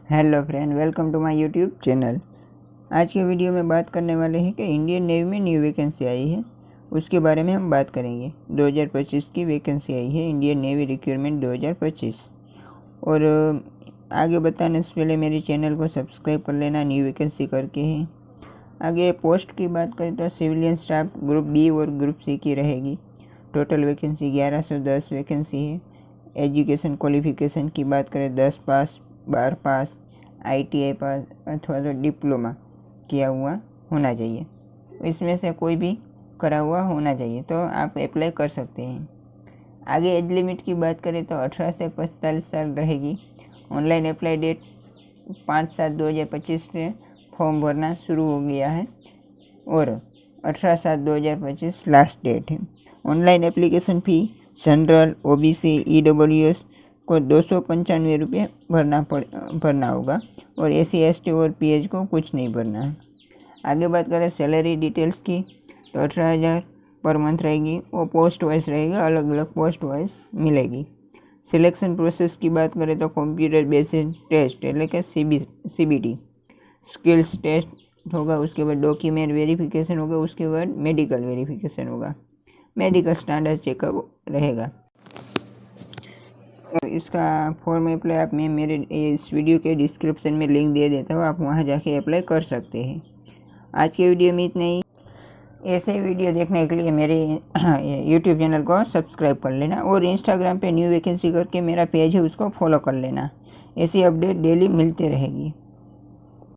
Hello friend, welcome to my YouTube channel. आज के video में बात करने वाले हैं कि इंडियन नेवी में न्यू वैकेंसी आई है, उसके बारे में हम बात करेंगे। 2025 की वैकेंसी आई है, इंडियन नेवी रिक्रूटमेंट 2025। और आगे बताने से पहले मेरे चैनल को सब्सक्राइब कर लेना, न्यू वैकेंसी करके है। आगे पोस्ट की बात करें तो सिविलियन स्टाफ ग्रुप बी और ग्रुप सी की रहेगी। टोटल वैकेंसी 1110 वैकेंसी है। एजुकेशन क्वालिफिकेशन की बात करें 10 पास, 12 पास, ITI पास अथवा तो डिप्लोमा किया हुआ होना चाहिए। इसमें से कोई भी करा हुआ होना चाहिए तो आप अप्लाई कर सकते हैं। आगे एज लिमिट की बात करें तो 18 से 45 साल रहेगी। ऑनलाइन अप्लाई डेट 5/7/2025 से फॉर्म भरना शुरू हो गया है और 18/7/2025 लास्ट डेट है। Online application fee general, OBC, EWS को 295 रुपये भरना होगा और SC ST और PH को कुछ नहीं भरना है। आगे बात करें सैलरी डिटेल्स की तो 18,000 पर मंथ रहेगी। वो पोस्ट वाइज रहेगा, अलग अलग पोस्ट वाइज मिलेगी। सिलेक्शन प्रोसेस की बात करें तो कंप्यूटर बेस्ड टेस्ट એટલે કે CBT, स्किल्स टेस्ट होगा, उसके बाद डॉक्यूमेंट वेरिफिकेशन होगा, उसके बाद मेडिकल वेरिफिकेशन होगा, मेडिकल स्टैंडर्ड चेकअप रहेगा। इसका फॉर्म अप्लाई आप मैं मेरे इस वीडियो के डिस्क्रिप्शन में लिंक दे देता हूँ, आप वहाँ जाके अप्लाई कर सकते हैं। आज के वीडियो में इतना ही। ऐसे वीडियो देखने के लिए मेरे यूट्यूब चैनल को सब्सक्राइब कर लेना और इंस्टाग्राम पे न्यू वैकेंसी करके मेरा पेज है उसको फॉलो कर लेना। ऐसी अपडेट डेली मिलती रहेगी।